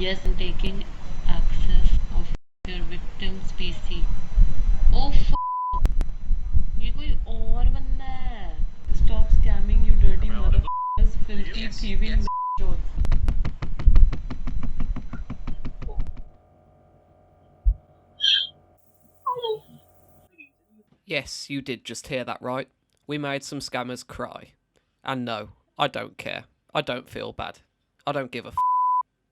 Yes, I'm taking access of your victim's PC. Oh, ये कोई और बंदा है. Stop scamming, you dirty motherfuckers, filthy thieving bitches. Yes, you did just hear that right. We made some scammers cry. And no, I don't care. I don't feel bad. I don't give a f.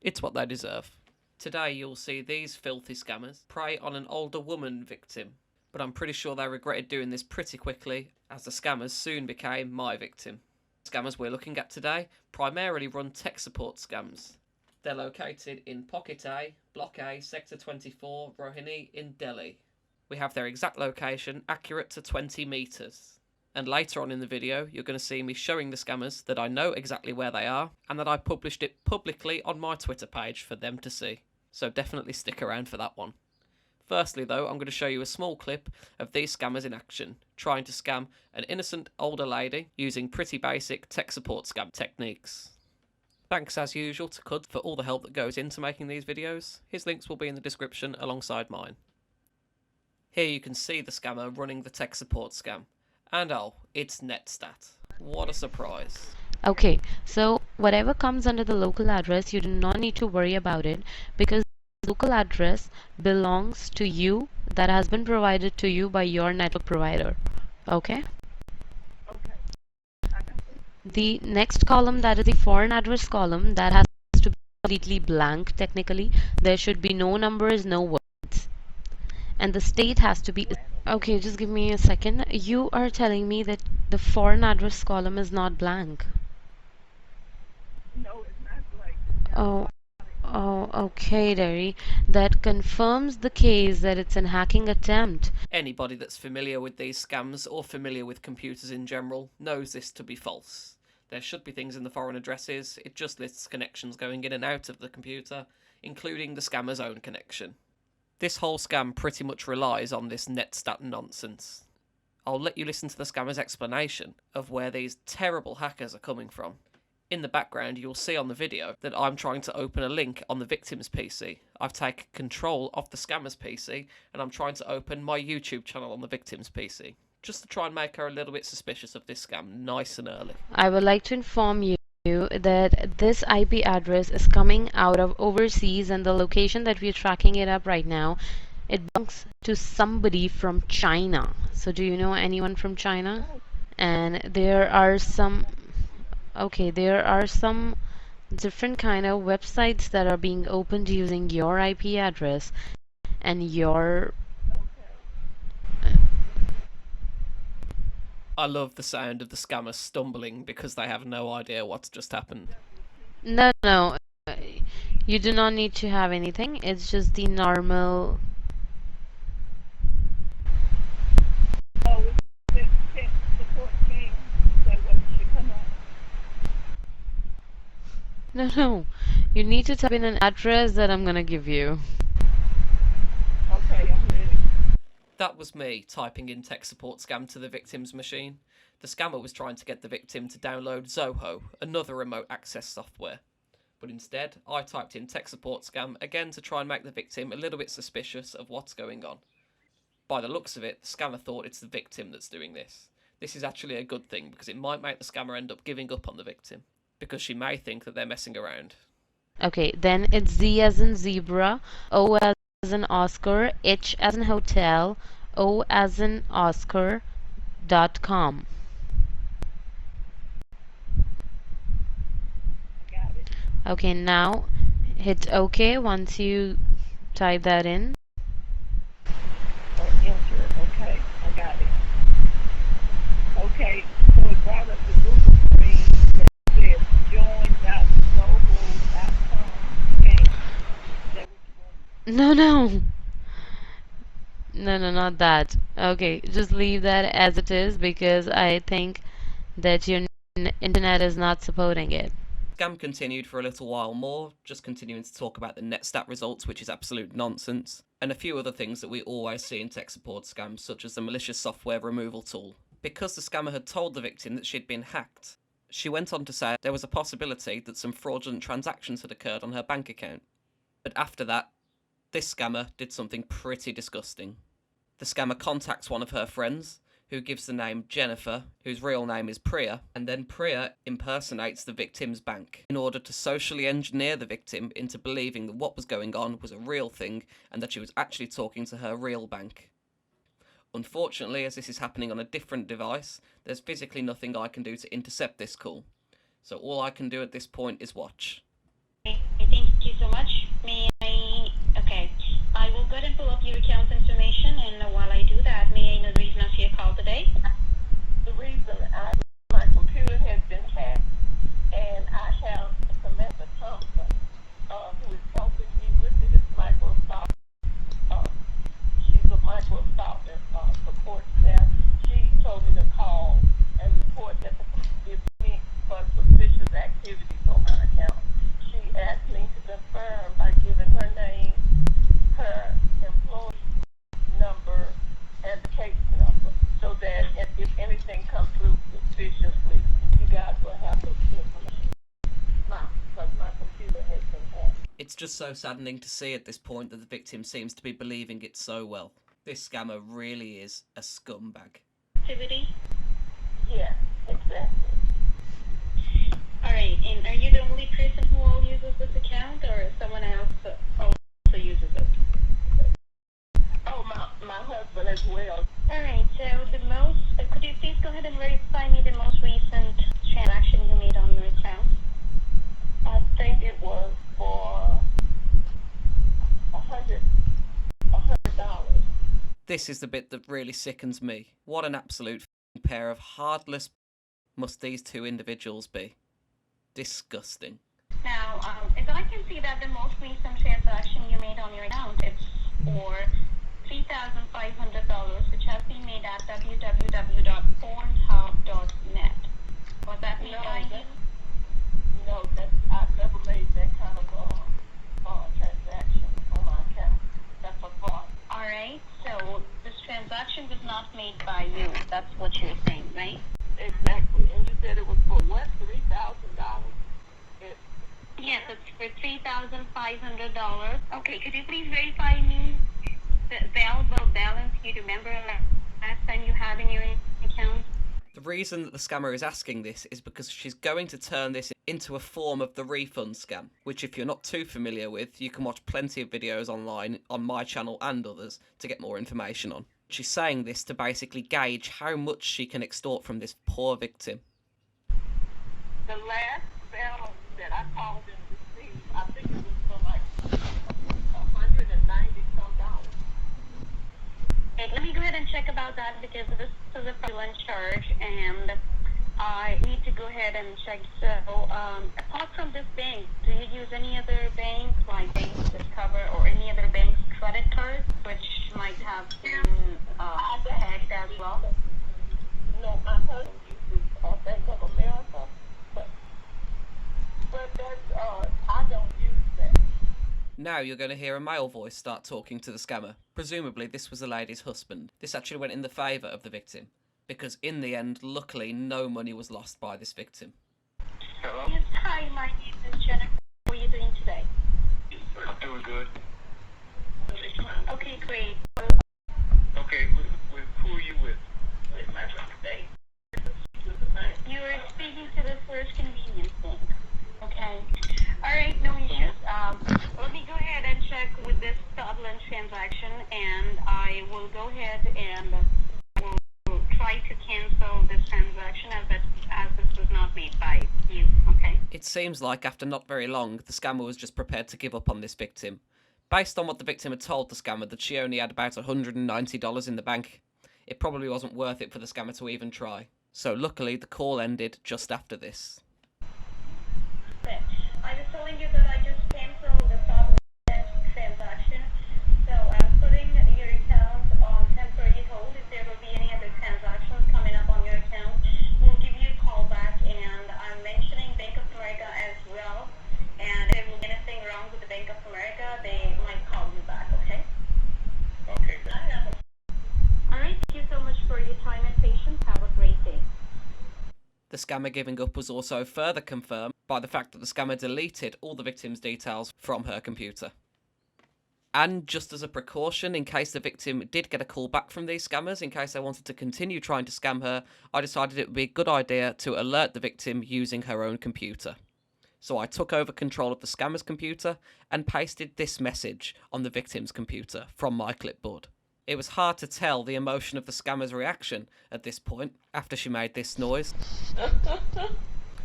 It's what they deserve. Today you'll see these filthy scammers prey on an older woman victim. But I'm pretty sure they regretted doing this pretty quickly, as the scammers soon became my victim. The scammers we're looking at today primarily run tech support scams. They're located in Pocket A, Block A, Sector 24, Rohini in Delhi. We have their exact location, accurate to 20 metres. And later on in the video, you're going to see me showing the scammers that I know exactly where they are, and that I published it publicly on my Twitter page for them to see. So definitely stick around for that one. Firstly though, I'm going to show you a small clip of these scammers in action, trying to scam an innocent older lady using pretty basic tech support scam techniques. Thanks as usual to Cud for all the help that goes into making these videos. His links will be in the description alongside mine. Here you can see the scammer running the tech support scam. And oh, it's Netstat. What a surprise. Okay, so whatever comes under the local address, you do not need to worry about it because the local address belongs to you, that has been provided to you by your network provider. Okay? The next column, that is the foreign address column, that has to be completely blank technically. There should be no numbers, no words. And the state has to be. Okay, just give me a second. You are telling me that the foreign address column is not blank. Oh, oh, okay, Derry. That confirms the case that it's an hacking attempt. Anybody that's familiar with these scams or familiar with computers in general knows this to be false. There should be things in the foreign addresses, it just lists connections going in and out of the computer, including the scammer's own connection. This whole scam pretty much relies on this Netstat nonsense. I'll let you listen to the scammer's explanation of where these terrible hackers are coming from. In the background, you'll see on the video that I'm trying to open a link on the victim's PC. I've taken control of the scammer's PC, and I'm trying to open my YouTube channel on the victim's PC, just to try and make her a little bit suspicious of this scam nice and early. I would like to inform you that this IP address is coming out of overseas, and the location that we're tracking it up right now, it belongs to somebody from China. So do you know anyone from China? And there are some different kind of websites that are being opened using your IP address and your. I love the sound of the scammer stumbling because they have no idea what's just happened. No, you do not need to have anything. It's just the normal. No. You need to type in an address that I'm gonna give you. That was me typing in tech support scam to the victim's machine. The scammer was trying to get the victim to download Zoho, another remote access software. But instead, I typed in tech support scam again to try and make the victim a little bit suspicious of what's going on. By the looks of it, the scammer thought it's the victim that's doing this. This is actually a good thing because it might make the scammer end up giving up on the victim, because she may think that they're messing around. Okay, then it's Z as in zebra, O as in Oscar, H as in hotel, O as in Oscar.com. Okay, now hit OK once you type that in. Or enter. Okay, I got it. Okay, so it brought up the Google screen that says join.zoho.com. Okay. No, not that. Okay, just leave that as it is because I think that your internet is not supporting it. Scam continued for a little while more, just continuing to talk about the Netstat results, which is absolute nonsense, and a few other things that we always see in tech support scams, such as the malicious software removal tool. Because the scammer had told the victim that she'd been hacked, she went on to say there was a possibility that some fraudulent transactions had occurred on her bank account. But after that, this scammer did something pretty disgusting. The scammer contacts one of her friends, who gives the name Jennifer, whose real name is Priya, and then Priya impersonates the victim's bank in order to socially engineer the victim into believing that what was going on was a real thing and that she was actually talking to her real bank. Unfortunately, as this is happening on a different device, there's physically nothing I can do to intercept this call. So all I can do at this point is watch. Okay, thank you so much. Okay, I will go ahead and pull up your account information, and while I do that, may I know the reason of your call today? The reason my computer has been hacked, and I have Samantha Thompson, who is helping me with it. It's Microsoft. She's a Microsoft support staff. She told me to call and report that the police is me for suspicious activities on my account. She asked me to confirm by giving her name, her employee number, and the case number, so that if anything comes through suspiciously, you guys will have those information. Because my computer has been hacked. It's just so saddening to see at this point that the victim seems to be believing it so well. This scammer really is a scumbag. Activity? Yeah, exactly. Alright, and are you the only person who all uses this account, or someone else also uses it? Oh, my husband as well. Alright, so could you please go ahead and verify me the most recent transaction you made on your account? I think it was for $100. This is the bit that really sickens me. What an absolute pair of heartless must these two individuals be. Disgusting. Now, as I can see that the most recent transaction you made on your account is for $3,500, which has been made at www.pornhub.net. Was that made by you? No, I've never made that kind of transaction on my account. That's a fraud. Alright, so this transaction was not made by you. That's what you're saying, right? Exactly. And you said it was for what? $3,000? Yes, it's for $3,500. Okay, could you please verify me the available balance you remember last time you had in your account? The reason that the scammer is asking this is because she's going to turn this into a form of the refund scam, which if you're not too familiar with, you can watch plenty of videos online on my channel and others to get more information on. She's saying this to basically gauge how much she can extort from this poor victim. The last balance that I called and received, I think it was for like $190 some. Okay, let me go ahead and check about that because this is a fraudulent charge and I need to go ahead and check. So, apart from this bank, do you use any other bank like Bank Discover or any other bank's credit card, which might have been hacked as well? No, my husband uses Bank of America, but that's, I don't use that. Now you're going to hear a male voice start talking to the scammer. Presumably this was the lady's husband. This actually went in the favour of the victim, because in the end, luckily, no money was lost by this victim. Hello? Yes, hi, my name is Jennifer. How are you doing today? I'm doing good. Okay, great. Okay, with who are you with? You are speaking to the First Convenience Bank. Okay. Alright, no issues. Let me go ahead and check with this fraudulent transaction and I will go ahead and will try to cancel this transaction as this was not made by you, okay? It seems like after not very long, the scammer was just prepared to give up on this victim. Based on what the victim had told the scammer that she only had about $190 in the bank, it probably wasn't worth it for the scammer to even try. So luckily, the call ended just after this. I was telling you that I just canceled the fraudulent transaction, so I'm putting your account on temporary hold. If there will be any other transactions coming up on your account, we'll give you a call back, and I'm mentioning Bank of America as well, and if there will be anything wrong with the Bank of America, they might call you back, okay? Okay. Alright, thank you so much for your time and patience. Have a great day. The scammer giving up was also further confirmed by the fact that the scammer deleted all the victim's details from her computer. And just as a precaution, in case the victim did get a call back from these scammers, in case they wanted to continue trying to scam her, I decided it would be a good idea to alert the victim using her own computer. So I took over control of the scammer's computer and pasted this message on the victim's computer from my clipboard. It was hard to tell the emotion of the scammer's reaction at this point, after she made this noise.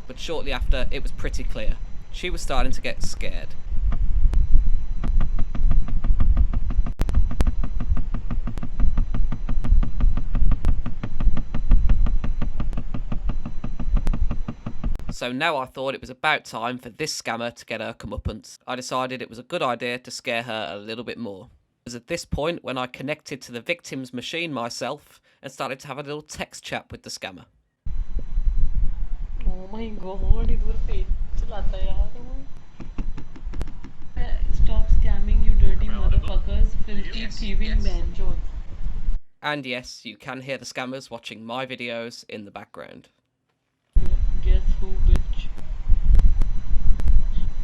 But shortly after, it was pretty clear. She was starting to get scared. So now I thought it was about time for this scammer to get her comeuppance. I decided it was a good idea to scare her a little bit more. It was at this point when I connected to the victim's machine myself and started to have a little text chat with the scammer. Oh my god, इधर page चलाता है यार वो. Stop scamming, you dirty motherfuckers, filthy thieving banjos. And yes, you can hear the scammers watching my videos in the background. Guess who, bitch?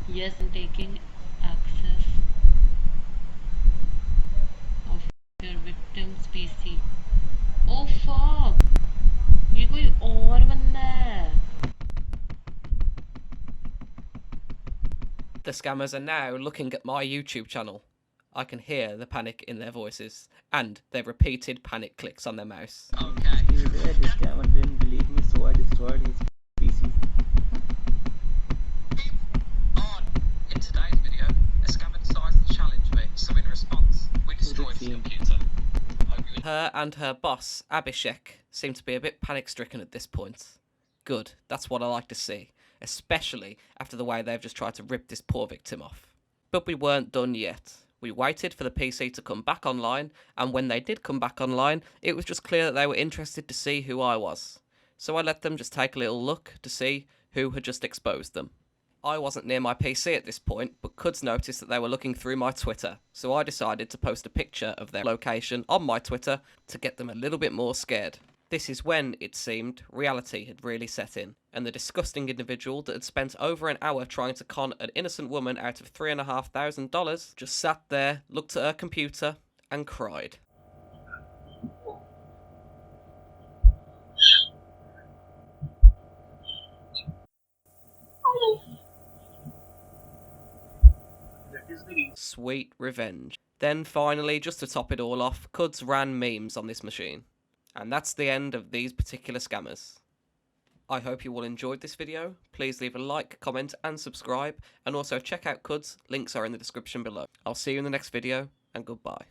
Yes, I'm taking access of your victim's PC. Oh fuck! ये कोई और बंदा है. The scammers are now looking at my YouTube channel. I can hear the panic in their voices and their repeated panic clicks on their mouse. The scammer didn't believe me, so I destroyed his PC. In today's video, a scammer decides to challenge me, so in response, we destroyed his computer. Her and her boss, Abhishek, seem to be a bit panic-stricken at this point. Good, that's what I like to see, especially after the way they've just tried to rip this poor victim off. But we weren't done yet. We waited for the PC to come back online, and when they did come back online, it was just clear that they were interested to see who I was. So I let them just take a little look to see who had just exposed them. I wasn't near my PC at this point, but Cuds noticed that they were looking through my Twitter, so I decided to post a picture of their location on my Twitter to get them a little bit more scared. This is when, it seemed, reality had really set in, and the disgusting individual that had spent over an hour trying to con an innocent woman out of $3,500 just sat there, looked at her computer, and cried. Sweet revenge. Then finally, just to top it all off, Cuds ran memes on this machine. And that's the end of these particular scammers. I hope you all enjoyed this video. Please leave a like, comment and subscribe, and also check out Cuds, links are in the description below. I'll see you in the next video, and goodbye.